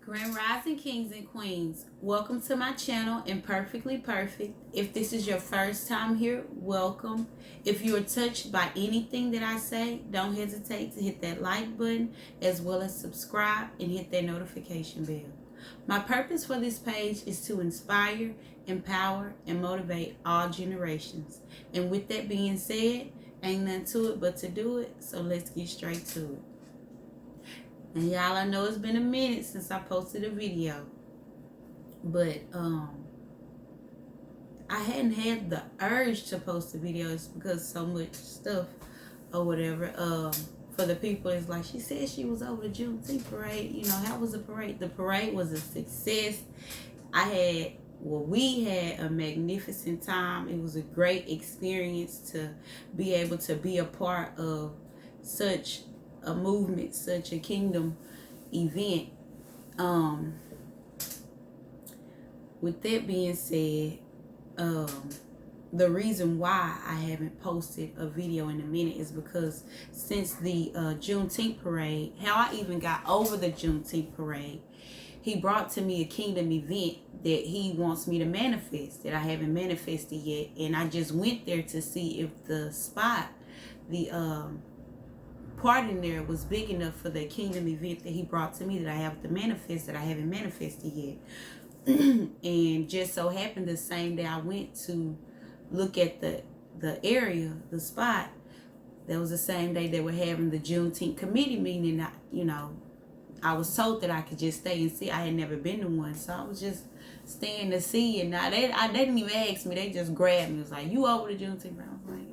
Grand Rising Kings and Queens, welcome to my channel, Imperfectly Perfect. If this is your first time here, welcome. If you are touched by anything that I say, don't hesitate to hit that like button as well as subscribe and hit that notification bell. My purpose for this page is to inspire, empower, and motivate all generations. And with that being said, ain't nothing to it but to do it, so let's get straight to it. And y'all, I know it's been a minute since I posted a video, but I hadn't had the urge to post the videos because so much stuff or whatever. For the people, it's like, she said she was over the Juneteenth parade. You know, how was the parade? The parade was a success. We had a magnificent time. It was a great experience to be able to be a part of such a movement, such a kingdom event. With that being said, the reason why I haven't posted a video in a minute is because since the Juneteenth parade, how I even got over the Juneteenth parade, he brought to me a kingdom event that he wants me to manifest that I haven't manifested yet, and I just went there to see if the spot, the part in there was big enough for the kingdom event that he brought to me that I have to manifest that I haven't manifested yet. And just so happened the same day I went to look at the area, the spot, that was the same day they were having the Juneteenth committee meeting. And I was told that I could just stay and see. I had never been to one, so I was just staying to see. And now they didn't even ask me; they just grabbed me. It was like, "You over the Juneteenth?" I was like,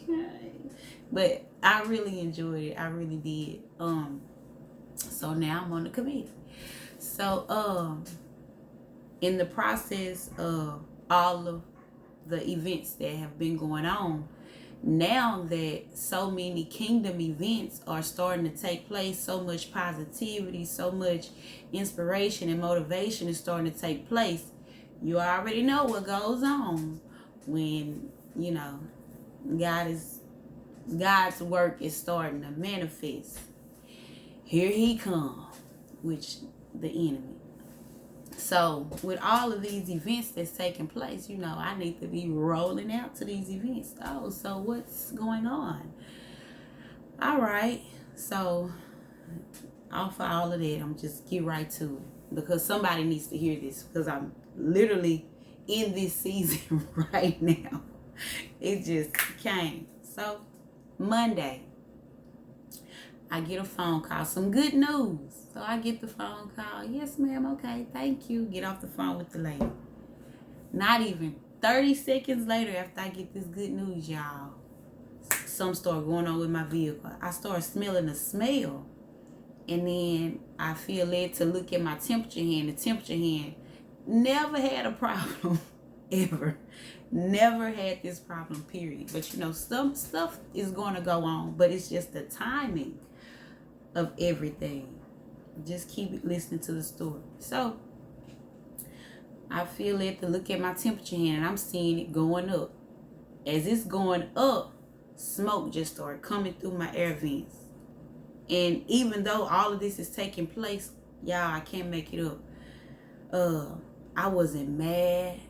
"Okay." But I really enjoyed it. I really did. So now I'm on the committee. So in the process of all of the events that have been going on, now that so many kingdom events are starting to take place, so much positivity, so much inspiration and motivation is starting to take place, you already know what goes on when, God's work is starting to manifest. Here he comes, which the enemy. So with all of these events that's taking place, I need to be rolling out to these events. Oh, so what's going on? All right. So off of all of that, I'm just get right to it because somebody needs to hear this because I'm literally in this season right now. It just came. So Monday, I get a phone call, some good news. So I get the phone call. Yes, ma'am. Okay, thank you. Get off the phone with the lady. Not even 30 seconds later after I get this good news, y'all, something started going on with my vehicle. I started smelling a smell. And then I feel led to look at my temperature hand. The temperature hand never had a problem, ever. Never had this problem, period. But some stuff is going to go on, but it's just the timing of everything. Just keep listening to the story. So I feel it to look at my temperature hand, and I'm seeing it going up. As it's going up, smoke just started coming through my air vents. And even though all of this is taking place, y'all, I can't make it up. I wasn't mad.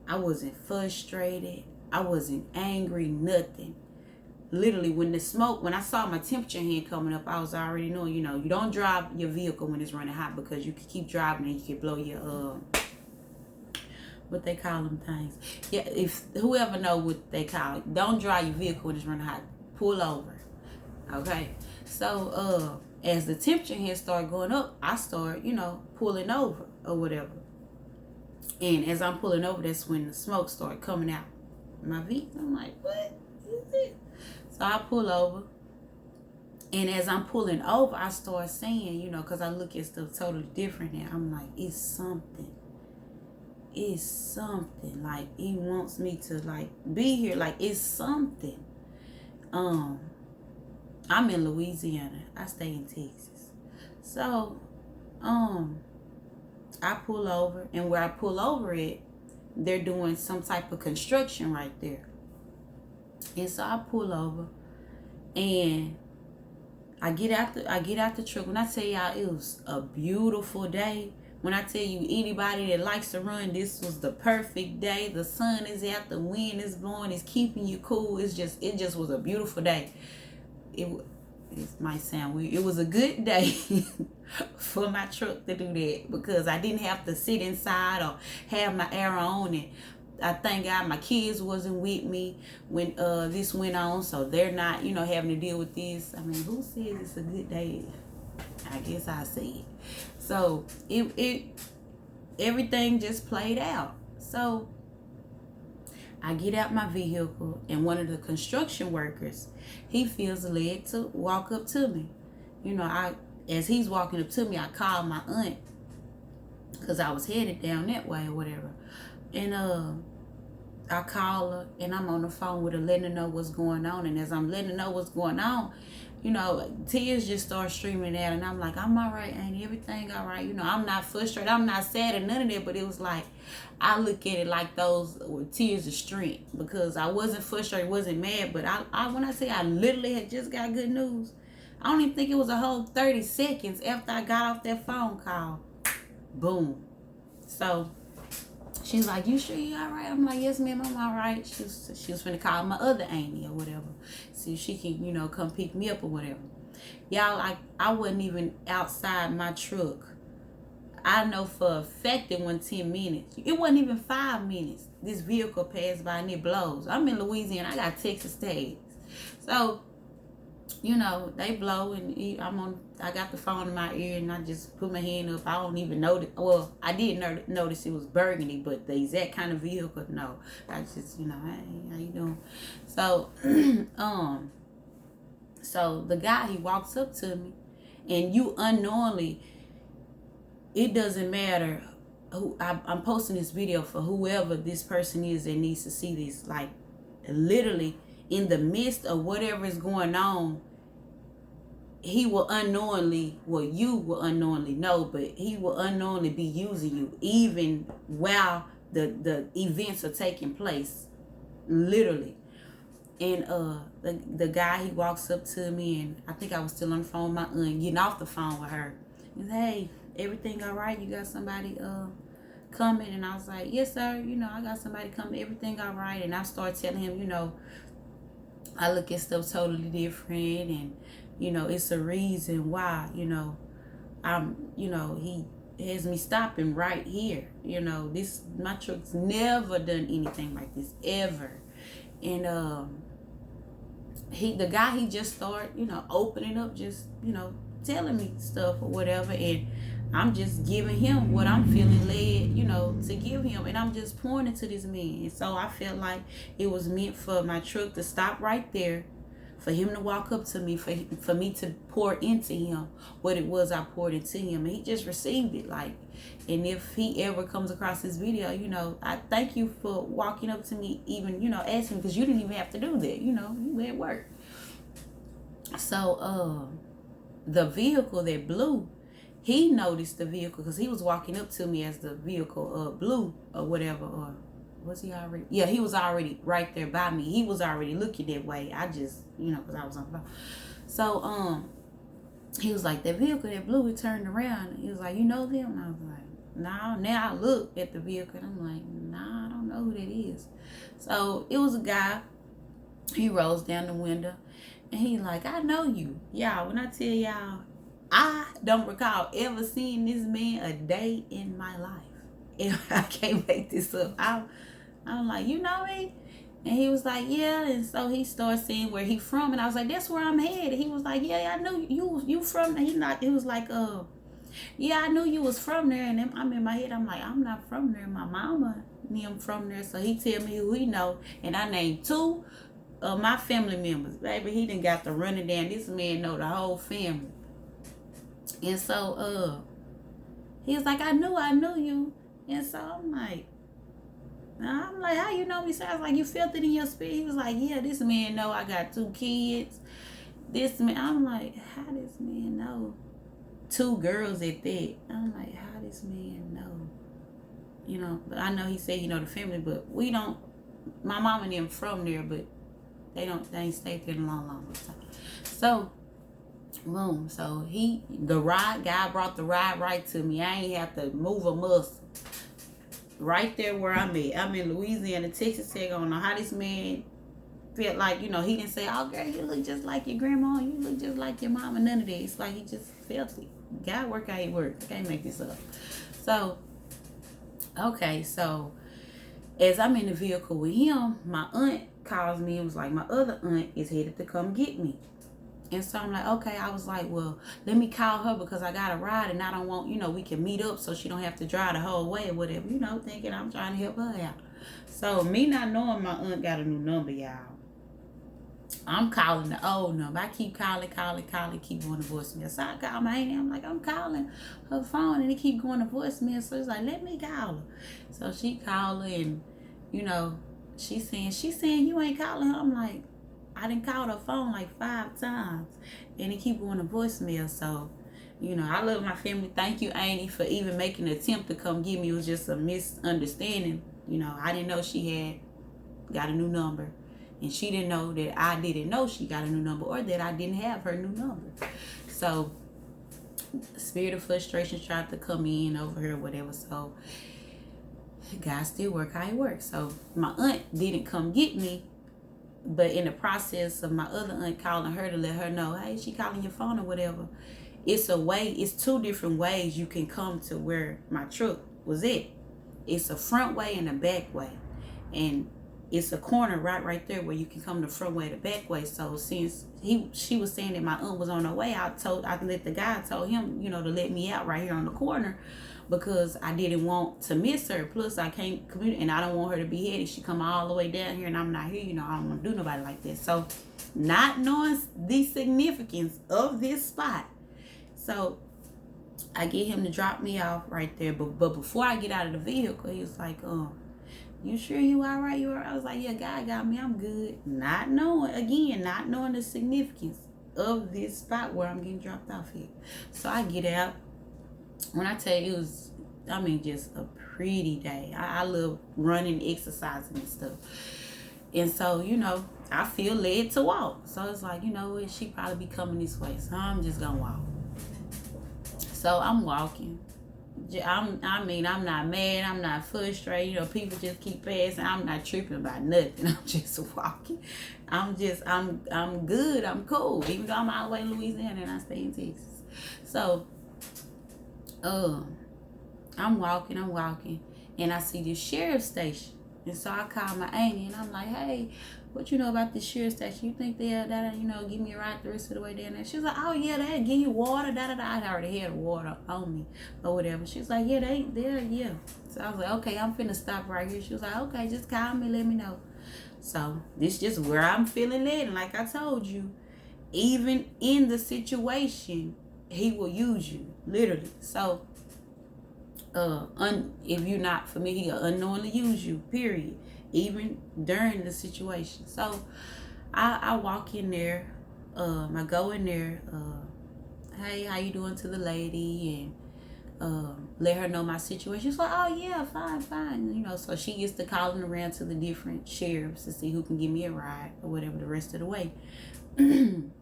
I wasn't frustrated. I wasn't angry, nothing. Literally, when I saw my temperature hand coming up, I was already knowing, you don't drive your vehicle when it's running hot because you can keep driving and you can blow your, what they call them things. Yeah, if whoever know what they call it, don't drive your vehicle when it's running hot. Pull over. Okay? So, as the temperature hand started going up, I started, pulling over or whatever. And as I'm pulling over, that's when the smoke started coming out my vehicle. I'm like, what is it? So I pull over. And as I'm pulling over, I start saying, because I look at stuff totally different now. I'm like, it's something. It's something. Like, he wants me to, be here. Like, it's something. I'm in Louisiana. I stay in Texas. So, I pull over, and where I pull over at, they're doing some type of construction right there. And so I pull over, and I get out the truck. When I tell y'all it was a beautiful day, when I tell you anybody that likes to run, this was the perfect day. The sun is out, the wind is blowing, it's keeping you cool. It just was a beautiful day. It might sound weird. It was a good day for my truck to do that, because I didn't have to sit inside or have my air on. And I thank God my kids wasn't with me when this went on, so they're not, having to deal with this. I mean, who says it's a good day? I guess I say it. So it everything just played out. So I get out my vehicle, and one of the construction workers, he feels led to walk up to me. As he's walking up to me, I called my aunt, because I was headed down that way or whatever. And I call her, and I'm on the phone with her, letting her know what's going on. And as I'm letting her know what's going on, tears just start streaming out. And I'm like, I'm all right, ain't everything all right? I'm not frustrated, I'm not sad or none of that. But it was like, I look at it like those were tears of strength, because I wasn't frustrated, wasn't mad. But I when I say I literally had just got good news, I don't even think it was a whole 30 seconds after I got off that phone call. Boom. So she's like, you sure you all right? I'm like, yes, ma'am, I'm all right. She was finna call my other auntie or whatever, see if she can, come pick me up or whatever. Y'all, I wasn't even outside my truck. I know for a fact it wasn't 10 minutes. It wasn't even 5 minutes. This vehicle passed by and it blows. I'm in Louisiana. I got Texas tags. So, they blow, and I got the phone in my ear, and I just put my hand up. I don't even notice. Well, I did notice it was burgundy, but the exact kind of vehicle, no. I just, hey, how you doing? So, so the guy, he walks up to me, and you unknowingly, it doesn't matter who. I'm posting this video for whoever this person is that needs to see this. Like, literally, in the midst of whatever is going on, he will unknowingly, well, you will unknowingly know, but he will unknowingly be using you even while the events are taking place, literally. And the guy, he walks up to me, and I think I was still on the phone with my aunt, getting off the phone with her. He's, hey, everything all right? You got somebody coming? And I was like, yes, sir. I got somebody coming. Everything all right? And I started telling him, I look at stuff totally different, and it's a reason why, he has me stopping right here. My truck's never done anything like this, ever. And the guy, he just started, opening up, just, telling me stuff or whatever, and I'm just giving him what I'm feeling led, to give him. And I'm just pointing to this man. And so I felt like it was meant for my truck to stop right there, for him to walk up to me, for me to pour into him what it was I poured into him. And he just received it. And if he ever comes across this video, I thank you for walking up to me, even, asking, because you didn't even have to do that. You at work. So the vehicle that blew, he noticed the vehicle, because he was walking up to me as the vehicle blew or whatever. Or was he already? Yeah, he was already right there by me. He was already looking that way. I just, because I was on the phone. So he was like, that vehicle that blew, it turned around. He was like, you know them? And I was like, no. Now I look at the vehicle, and I'm like, nah, I don't know who that is. So it was a guy. He rolls down the window, and he like, I know you. Y'all, when I tell y'all, I don't recall ever seeing this man a day in my life. And I can't make this up. I'm like, you know me? And he was like, yeah. And so he started saying where he from. And I was like, that's where I'm headed. He was like, yeah, I knew you from there. He was like, yeah, I knew you was from there. And then I'm in my head, I'm like, I'm not from there. My mama knew I'm from there. So he tell me who he know. And I named 2 of my family members. Baby, he done got the running down. This man know the whole family. And so he was like, I knew you. And so I'm like, how you know me? So I was like, you felt it in your spirit? He was like, yeah, this man know I got 2 kids. This man, I'm like, how this man know? 2 girls at that. I'm like, how this man know? But I know he said he know the family, but we don't. My mom and them from there, but they ain't stayed there in a long time. So Boom. So the ride guy brought the ride right to me. I ain't have to move a muscle. Right there where I'm at. I'm in Louisiana, Texas Tech. I don't know how this man felt like, he didn't say, oh girl, you look just like your grandma, you look just like your mama, none of that. It's like he just felt it. God work how he work. I can't make this up. So, okay, so as I'm in the vehicle with him, my aunt calls me and was like, my other aunt is headed to come get me. And so I'm like, okay. I was like, well, let me call her because I got a ride and I don't want, we can meet up so she don't have to drive the whole way or whatever, thinking I'm trying to help her out. So me not knowing my aunt got a new number, y'all. I'm calling the old number. I keep calling, keep going to voicemail. So I call my auntie. I'm like, I'm calling her phone and it keep going to voicemail. So it's like, let me call her. So she called her and, she's saying you ain't calling her. I'm like, I didn't call her phone like 5 times and it keep going to voicemail. So, I love my family. Thank you, Auntie, for even making an attempt to come get me. It was just a misunderstanding. I didn't know she had got a new number. And she didn't know that I didn't know she got a new number or that I didn't have her new number. So, spirit of frustration tried to come in over her, whatever. So, God still work how he works. So, my aunt didn't come get me. But in the process of my other aunt calling her to let her know, hey, she calling your phone or whatever. It's 2 different ways you can come to where my truck was at. It's a front way and a back way. And it's a corner right there where you can come the front way, the back way. So since she was saying that my aunt was on her way, I let the guy told him, to let me out right here on the corner because I didn't want to miss her. Plus I can't commute and I don't want her to be headed. She come all the way down here and I'm not here, I don't want to do nobody like that. So not knowing the significance of this spot. So I get him to drop me off right there. But before I get out of the vehicle, he was like, you sure you all right? You all right? I was like, yeah, God got me. I'm good. Not knowing the significance of this spot where I'm getting dropped off here. So I get out. When I tell you, it was, just a pretty day. I love running, exercising and stuff. And so, I feel led to walk. So it's like, what? She probably be coming this way. So I'm just going to walk. So I'm walking. I'm not mad. I'm not frustrated. People just keep passing. I'm not tripping about nothing. I'm just walking. I'm good. I'm cool. Even though I'm all the way in Louisiana and I stay in Texas. So, I'm walking. And I see this sheriff station. And so I call my auntie and I'm like, hey, what you know about this sheriff station? You think they'll, give me a ride the rest of the way down there? She was like, oh yeah, they'll give you water, I already had water on me or whatever. She was like, yeah, yeah. So I was like, okay, I'm finna stop right here. She was like, okay, just call me, let me know. So this just where I'm feeling led. And like I told you, even in the situation, he will use you, literally. So if you're not familiar, he'll unknowingly use you, period, even during the situation. So I walk in there, I go in there, hey, how you doing, to the lady, and let her know my situation. She's like, oh yeah, fine. So she gets to calling around to the different sheriffs to see who can give me a ride or whatever the rest of the way. And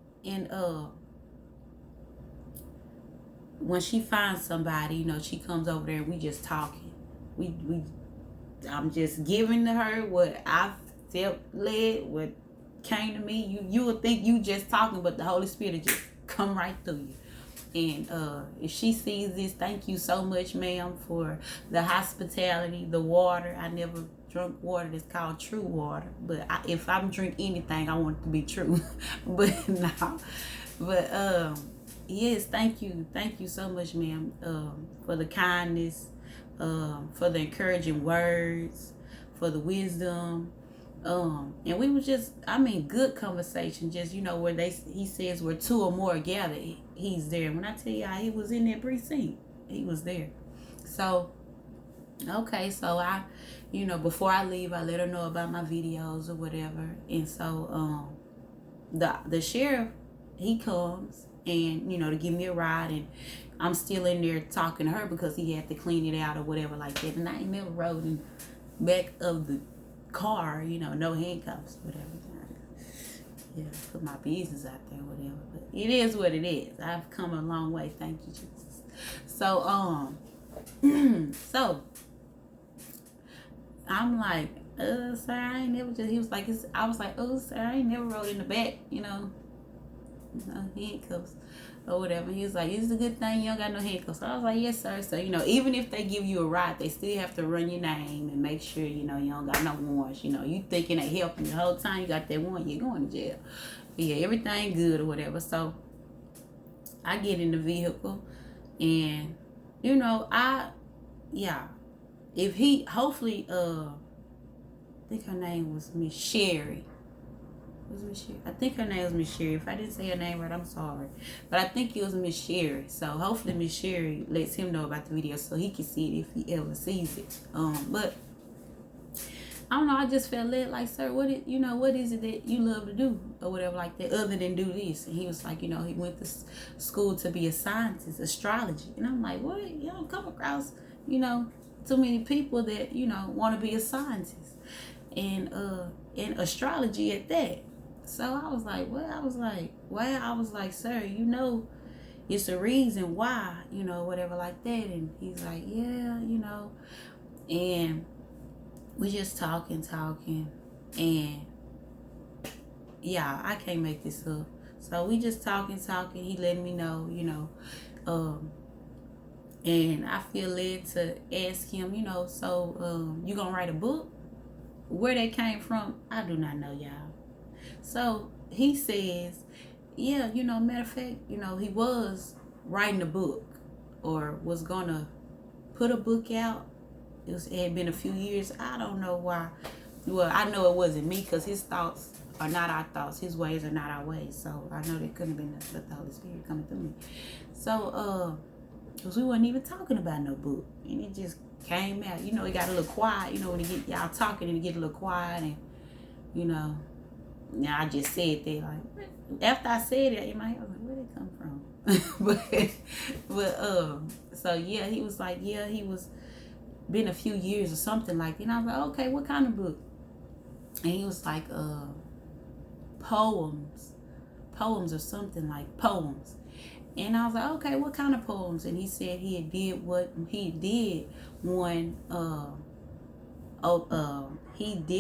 when she finds somebody, she comes over there and we just talking. I'm just giving to her what I felt led, what came to me. You would think you just talking, but the Holy Spirit just come right through you. And if she sees this, thank you so much, ma'am, for the hospitality, the water. I never drunk water that's called true water, but if I'm drink anything, I want it to be true. But no, but yes, thank you so much, ma'am, for the kindness, for the encouraging words, for the wisdom, and we was just, good conversation. Just where he says where 2 or more gather, he's there. When I tell y'all, he was in that precinct, he was there. So okay, so I, before I leave, I let her know about my videos or whatever, and so the sheriff, he comes and to give me a ride, and I'm still in there talking to her because he had to clean it out or whatever like that, and I ain't never rode in back of the car, no handcuffs, whatever. yeah, put my business out there, whatever. But it is what it is. I've come a long way. Thank you, Jesus. So, so I'm like, sir, I ain't never just. He was like, I was like, oh, sir, I ain't never rode in the back, handcuffs or whatever. He was like, it's a good thing you don't got no handcuffs. So I was like, yes, sir. So, even if they give you a ride, they still have to run your name and make sure, you don't got no warrants. You thinking they helping the whole time you got that warrant, you're going to jail. But yeah, everything good or whatever. So I get in the vehicle and, if he, hopefully, I think her name was Miss Sherry. I think her name was Miss Sherry. If I didn't say her name right, I'm sorry. But I think it was Miss Sherry. So hopefully Miss Sherry lets him know about the video so he can see it if he ever sees it. But I don't know, I just felt led like, sir, what is it that you love to do or whatever like that other than do this? And he was like, he went to school to be a scientist, astrology. And I'm like, what? You don't come across, too many people that, want to be a scientist and astrology at that. So I was like, well, I was like, sir, it's a reason why, whatever like that. And he's like, yeah, and we just talking. And yeah, I can't make this up. So we just talking. He letting me know, and I feel led to ask him, so you gonna write a book? Where they came from, I do not know, y'all. So he says, yeah, matter of fact, he was writing a book or was gonna put a book out. It had been a few years. I don't know why. Well, I know it wasn't me because his thoughts are not our thoughts. His ways are not our ways. So I know that couldn't have been the Holy Spirit coming through me. So, because we wasn't even talking about no book. And it just came out. It got a little quiet. When you get y'all talking and it get a little quiet. And, now I just said that. Like, after I said it in my head, I was like, where'd it come from? but so yeah, he was like, yeah, he was been a few years or something like that. And I was like, okay, what kind of book? And he was like, poems or something like poems. And I was like, okay, what kind of poems? And he said he did one, he did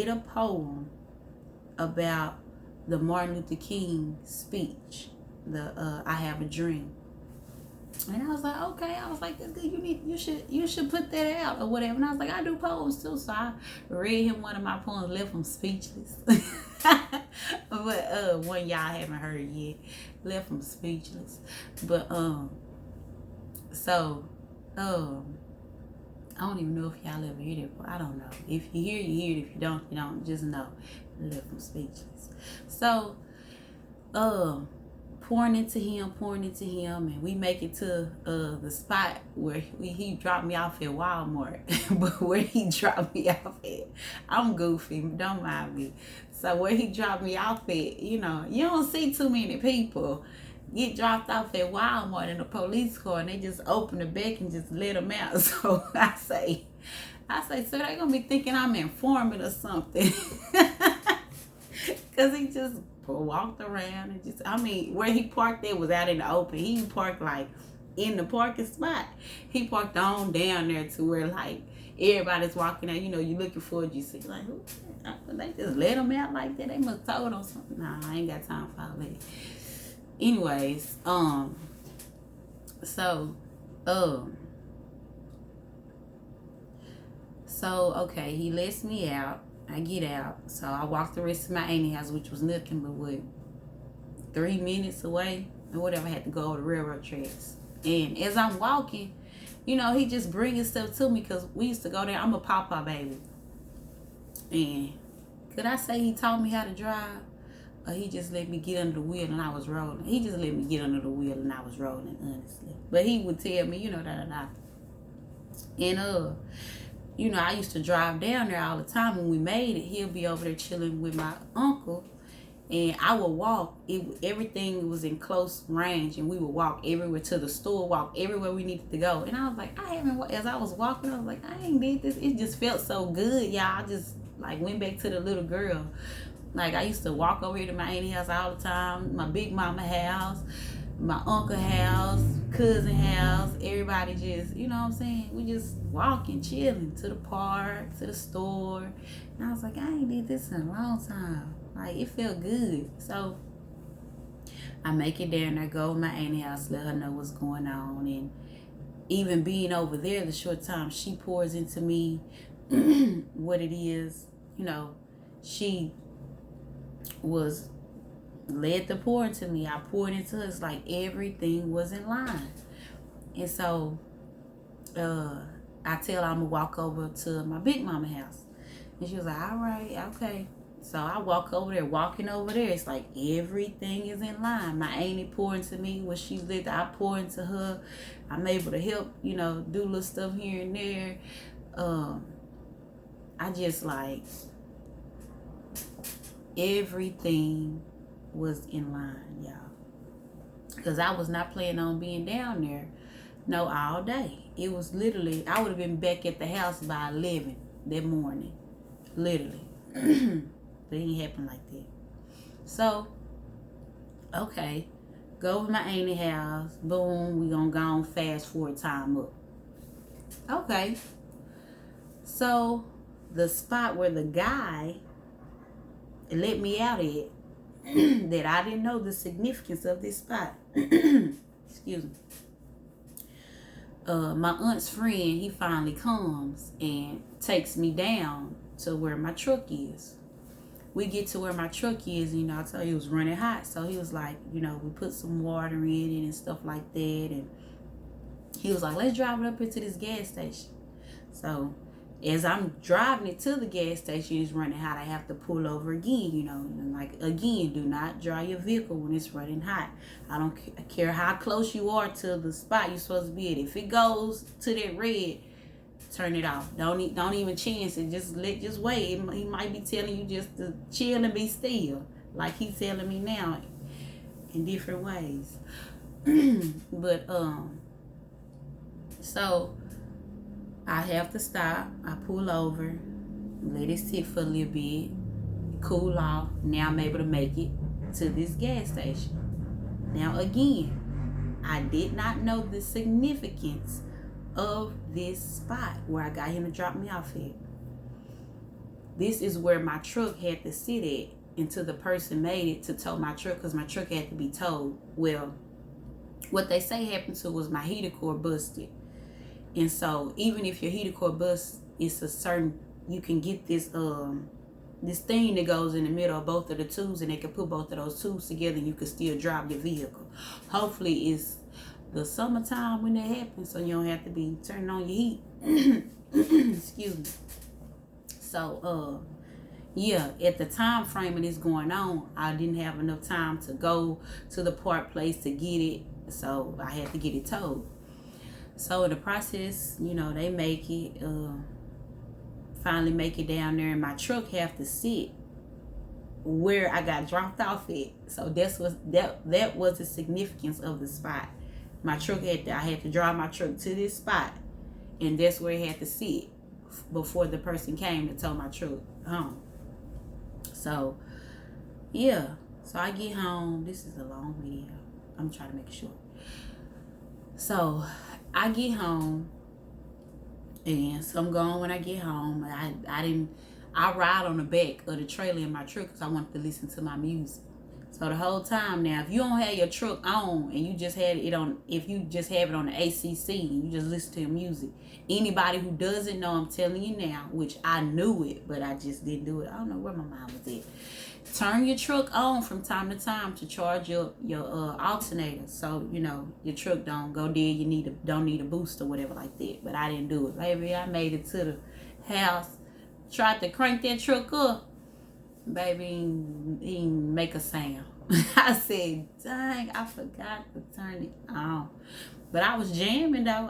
a poem about the Martin Luther King speech, I Have a Dream. And I was like, okay. I was like, that's good. You should put that out or whatever. And I was like, I do poems too. So I read him one of my poems, left him speechless. But one y'all haven't heard yet, left him speechless. But I don't even know if y'all ever heard it, but I don't know. If you hear, you hear it. If you don't, you don't. Just know, left him speechless. So, pouring into him, and we make it to the spot where he dropped me off at Walmart. But where he dropped me off at, I'm goofy, don't mind me. So where he dropped me off at, you don't see too many people get dropped off at Walmart in a police car, and they just open the back and just let them out. So I say, so they gonna be thinking I'm informant or something. Cause he just walked around and where he parked there was out in the open. He parked like in the parking spot. He parked on down there to where like everybody's walking out. You looking for it. You see like, who? They just let him out like that. They must have told him something. Nah, I ain't got time for all that. Anyways, so okay, he lets me out. I get out. So I walk the rest of my auntie house, which was nothing but 3 minutes away or whatever. I had to go over the railroad tracks. And as I'm walking, he just bringing stuff to me because we used to go there. I'm a pawpaw baby. And could I say he taught me how to drive? Or he just let me get under the wheel and I was rolling? He just let me get under the wheel and I was rolling, honestly. But he would tell me, da-da-da. And, I used to drive down there all the time. When we made it, he'll be over there chilling with my uncle. And I would walk. Everything was in close range. And we would walk everywhere to the store, walk everywhere we needed to go. And I was like, as I was walking, I was like, I ain't did this. It just felt so good, y'all. I just, went back to the little girl. Like, I used to walk over here to my auntie house all the time, my big mama house, my uncle house, cousin house. Everybody just, you know what I'm saying? We just walking, chilling to the park, to the store. And I was like, I ain't did this in a long time. Like, it felt good. So I make it there and I go to my auntie house, let her know what's going on. And even being over there the short time, she pours into me what it is. You know, she was led to pour into me. I poured into her. It's like everything was in line. And so I tell her I'm gonna walk over to my big mama house. And she was like, all right, okay. So I walk over there, walking over there. It's like everything is in line. My auntie pour into me when she lived. I pour into her. I'm able to help, you know, do little stuff here and there. I just like everything was in line, y'all. Because I was not planning on being down there, no, all day. It was literally, I would have been back at the house by 11 that morning. Literally. But it didn't happen like that. So, okay. Go to my auntie house. Boom. We gonna go on fast forward time up. Okay. So, the spot where the guy let me out at, that I didn't know the significance of this spot. Excuse me. My aunt's friend, he finally comes and takes me down to where my truck is. We get to where my truck is, you know, I told you it was running hot. So he was like, you know, we put some water in it and stuff like that. And he was like, let's drive it up into this gas station. So as I'm driving it to the gas station, it's running hot. I have to pull over again, you know. And like, again, do not drive your vehicle when it's running hot. I don't care how close you are to the spot you're supposed to be at. If it goes to that red, turn it off. Don't even chance it. Just wait. He might be telling you just to chill and be still, like he's telling me now, in different ways. But so I have to stop. I pull over, let it sit for a little bit, cool off. Now I'm able to make it to this gas station. Now again, I did not know the significance of this spot where I got him to drop me off at. This is where my truck had to sit at until the person made it to tow my truck, because my truck had to be towed. Well, what they say happened to was my heater core busted. And so even if your heater core busts, it's a certain, you can get this this thing that goes in the middle of both of the tubes, and they can put both of those tubes together and you can still drive your vehicle. Hopefully it's the summertime when that happens, so you don't have to be turning on your heat. Excuse me. So yeah, at the time frame of this going on, I didn't have enough time to go to the part place to get it, so I had to get it towed. So in the process, you know, they make it, finally make it down there, and my truck have to sit where I got dropped off at. So that was the significance of the spot. My truck I had to drive my truck to this spot, and that's where it had to sit before the person came to tow my truck home. So yeah, so I get home. This is a long video. I'm trying to make it short. So I get home, and so I'm gone when I get home. I ride on the back of the trailer in my truck because I wanted to listen to my music. So the whole time now, if you don't have your truck on and you just had it on, if you just have it on the ACC and you just listen to your music, anybody who doesn't know, I'm telling you now, which I knew it, but I just didn't do it. I don't know where my mind was at. Turn your truck on from time to time to charge your alternator, so you know your truck don't go dead. Don't need a boost or whatever like that. But I didn't do it, baby. I made it to the house, tried to crank that truck up, baby. He didn't make a sound. I said, dang, I forgot to turn it on. But I was jamming though.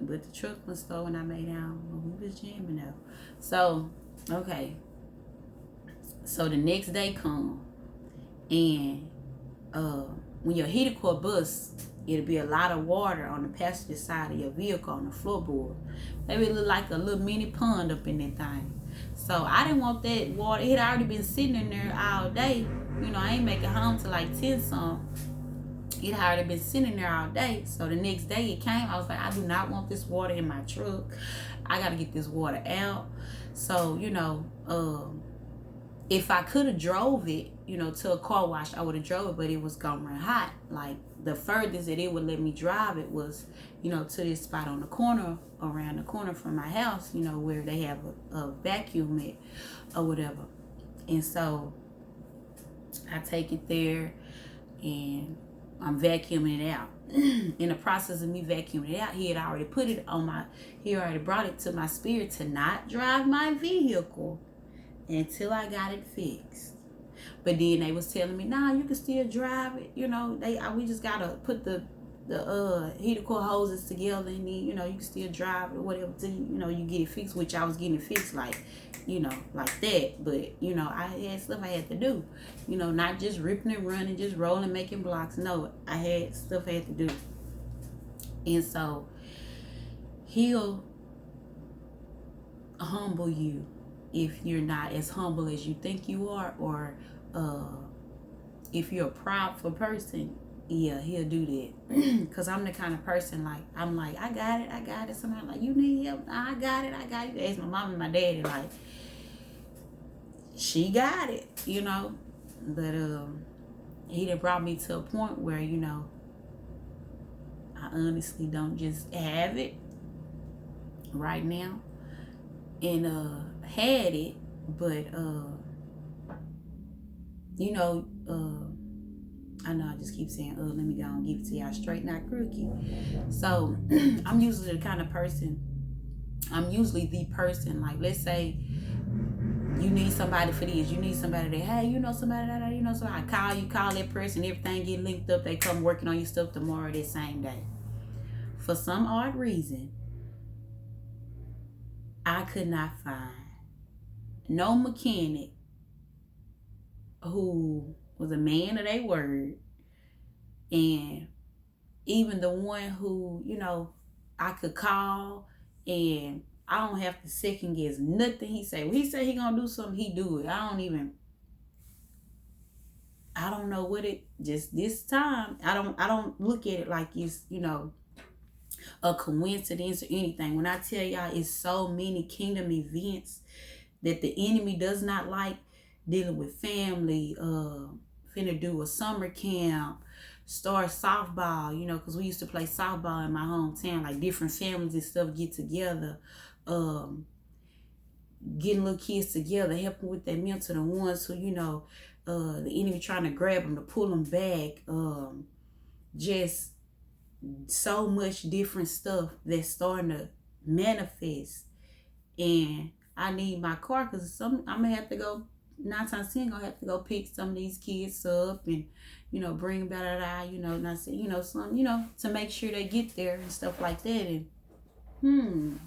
But the truck was slow when I made it on. We was jamming though. So okay. So the next day come, and when your heater core busts, it'll be a lot of water on the passenger side of your vehicle on the floorboard. Maybe it look like a little mini pond up in that thing. So I didn't want that water. It had already been sitting in there all day. You know, I ain't make it home till like 10 some. It had already been sitting there all day. So the next day it came. I was like, I do not want this water in my truck. I got to get this water out. So, you know, if I could have drove it, you know, to a car wash, I would have drove it, but it was gonna run hot. Like the furthest that it would let me drive it was, you know, to this spot on the corner, around the corner from my house, you know, where they have a vacuum at or whatever. And so I take it there and I'm vacuuming it out. In the process of me vacuuming it out, he already brought it to my spirit to not drive my vehicle until I got it fixed. But then they was telling me, nah, you can still drive it. You know, we just gotta put the heater core hoses together, and then, you know, you can still drive it or whatever till you get it fixed, which I was getting it fixed like that. But, you know, I had stuff I had to do. You know, not just ripping and running, just rolling, making blocks. No, I had stuff I had to do. And so he'll humble you if you're not as humble as you think you are, or if you're a prideful person. Yeah, he'll do that. Because I'm the kind of person, like, I'm like, I got it. Somebody like, you need help? I got it. Ask my mom and my daddy, like, she got it, you know. But he done brought me to a point where, you know, I honestly don't just have it right now. And had it, but you know, I know I just keep saying, let me go and give it to y'all straight, not crooked. So I'm usually the person, like, let's say you need somebody for this, you need somebody that, hey, you know somebody that, you know, so I call that person, everything get linked up, they come working on your stuff tomorrow, that same day. For some odd reason, I could not find no mechanic who was a man of their word, and even the one who, you know, I could call and I don't have to second guess nothing he say. When he say he gonna do something, he do it. I don't know what it, just this time, I don't look at it like it's, you know, a coincidence or anything. When I tell y'all it's so many kingdom events that the enemy does not like, dealing with family, finna do a summer camp, start softball, you know, because we used to play softball in my hometown, like different families and stuff get together, getting little kids together, helping with their mental, the ones who, you know, the enemy trying to grab them to pull them back, just so much different stuff that's starting to manifest. And I need my car because I'm gonna have to go, 9 times 10 gonna have to go pick some of these kids up and, you know, bring them, you know, not say, you know, some, you know, to make sure they get there and stuff like that. And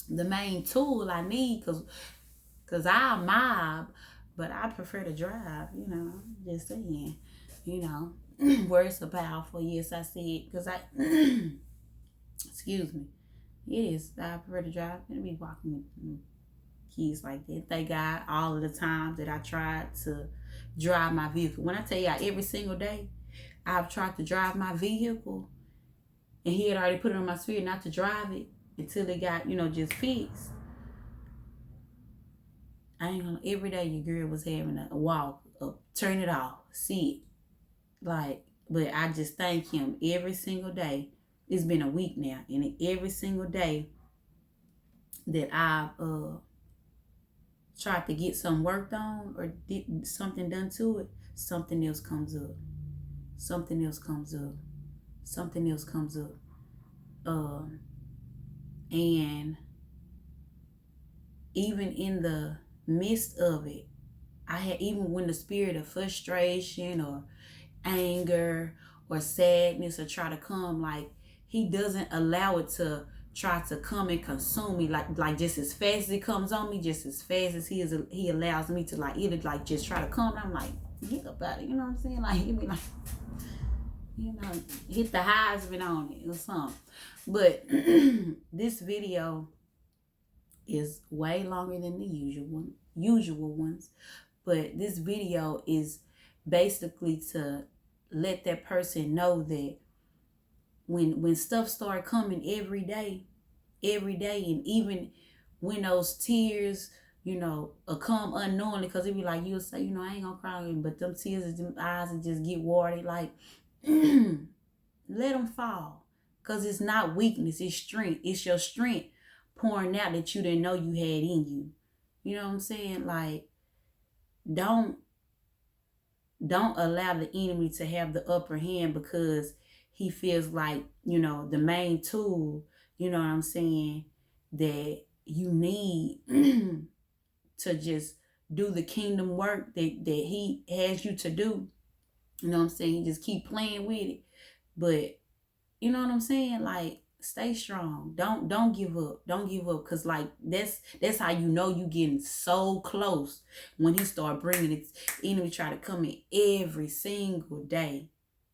the main tool I need, cause I'll mob, but I prefer to drive, you know, just saying, you know. Words are powerful, yes, I said, because excuse me, it is, I prefer to drive. I'm gonna be walking with kids like that. Thank God all of the times that I tried to drive my vehicle. When I tell y'all, every single day I've tried to drive my vehicle, and he had already put it on my spirit not to drive it until it got, you know, just fixed. I ain't gonna, every day your girl was having a walk, turn it off, see it. Like, but I just thank him every single day. It's been a week now, and every single day that I've tried to get some worked on or did something done to it, something else comes up. Something else comes up. Something else comes up. And even in the midst of it, even when the spirit of frustration or anger or sadness or try to come, like, he doesn't allow it to try to come and consume me, like just as fast as it comes on me, just as fast as he allows me to, like, either like just try to come, and I'm like, get up out of it, you know what I'm saying? Like, he be like, hit the Heisman on it or something. But this video is way longer than the usual ones. But this video is basically to let that person know that when stuff start coming every day, and even when those tears, come unknowingly, because it be like you'll say, I ain't gonna cry, but them tears, them eyes, and just get watery. Like, let them fall, because it's not weakness, it's strength. It's your strength pouring out that you didn't know you had in you. You know what I'm saying? Like, don't allow the enemy to have the upper hand, because he feels like, the main tool, you know what I'm saying, that you need to just do the kingdom work that he has you to do. You know what I'm saying? You just keep playing with it. But you know what I'm saying? Like, stay strong. Don't give up. Don't give up. Cause like that's how you know you getting so close, when he start bringing it. Enemy try to come in every single day.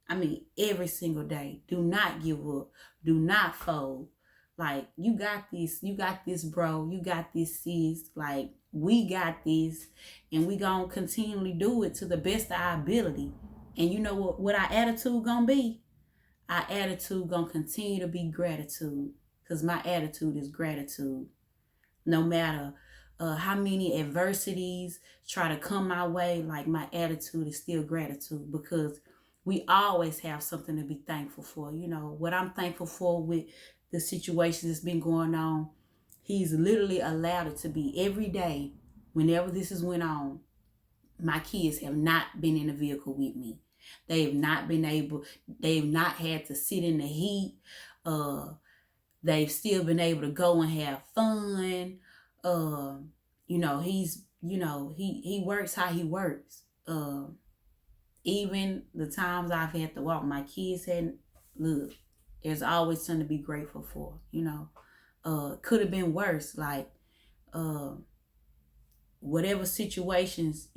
I mean, every single day. Do not give up. Do not fold. Like, you got this. You got this, bro. You got this, sis. Like, we got this, and we gonna continually do it to the best of our ability. And you know what our attitude gonna be? Our attitude gonna continue to be gratitude, because my attitude is gratitude. No matter how many adversities try to come my way, like, my attitude is still gratitude, because we always have something to be thankful for. What I'm thankful for with the situation that's been going on, he's literally allowed it to be every day. Whenever this has went on, my kids have not been in a vehicle with me. They've not had to sit in the heat. They've still been able to go and have fun. He works how he works. Even the times I've had to walk my kids hadn't, look, there's always something to be grateful for. Could have been worse. Like, whatever situations,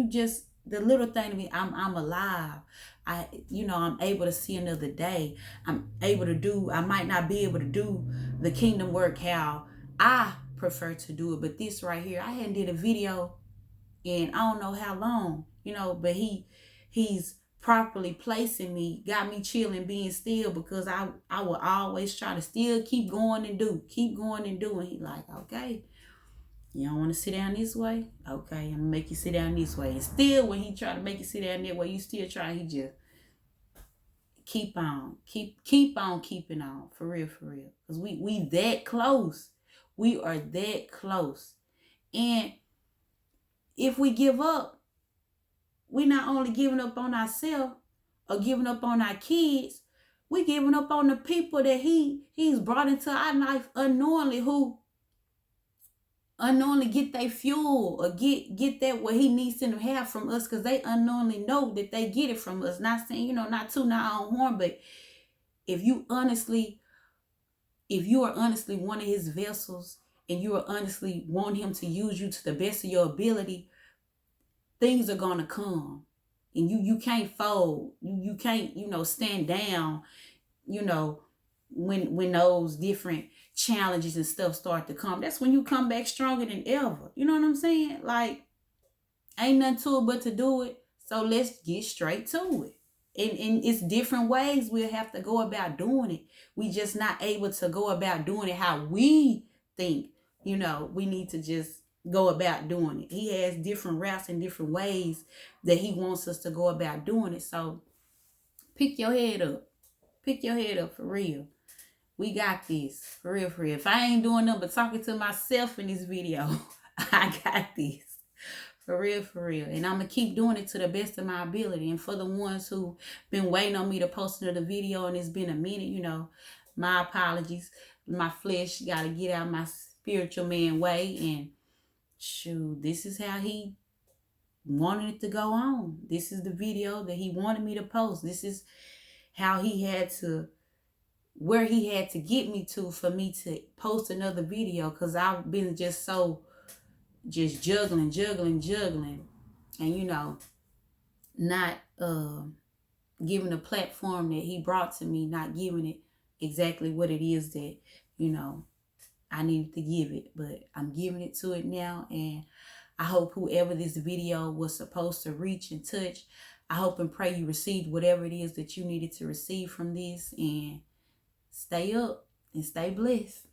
just the little thing to me, I'm alive. I'm able to see another day. I might not be able to do the kingdom work how I prefer to do it, but this right here, I hadn't did a video in I don't know how long, but he's properly placing me, got me chilling, being still, because I will always try to still keep going and do. And he like, okay, you don't want to sit down this way? Okay, I'm gonna make you sit down this way. And still, when he try to make you sit down that way, you still try. He just keep on keeping on, for real. Because we that close. We are that close. And if we give up, we're not only giving up on ourselves or giving up on our kids, we're giving up on the people that he's brought into our life unknowingly, who unknowingly get their fuel or get that what he needs to have from us, because they unknowingly know that they get it from us. Not saying, not tooting our own horn, but if you are honestly one of his vessels, and you are honestly want him to use you to the best of your ability, things are gonna come, and you can't fold. You can't stand down. When those different challenges and stuff start to come, that's when you come back stronger than ever. You know what I'm saying? Like, ain't nothing to it but to do it. So let's get straight to it. And it's different ways we'll have to go about doing it. We just not able to go about doing it how we think, we need to just go about doing it. He has different routes and different ways that he wants us to go about doing it. So pick your head up. Pick your head up, for real. We got this, for real. If I ain't doing nothing but talking to myself in this video, I got this, for real. And I'm going to keep doing it to the best of my ability. And for the ones who been waiting on me to post another video, and it's been a minute, my apologies. My flesh got to get out my spiritual man way. And shoot, this is how he wanted it to go on. This is the video that he wanted me to post. This is how where he had to get me to for me to post another video, because I've been just juggling and not giving a platform that he brought to me, not giving it exactly what it is that, you know, I needed to give it, but I'm giving it to it now. And I hope whoever this video was supposed to reach and touch, I hope and pray you received whatever it is that you needed to receive from this, and stay up and stay blessed.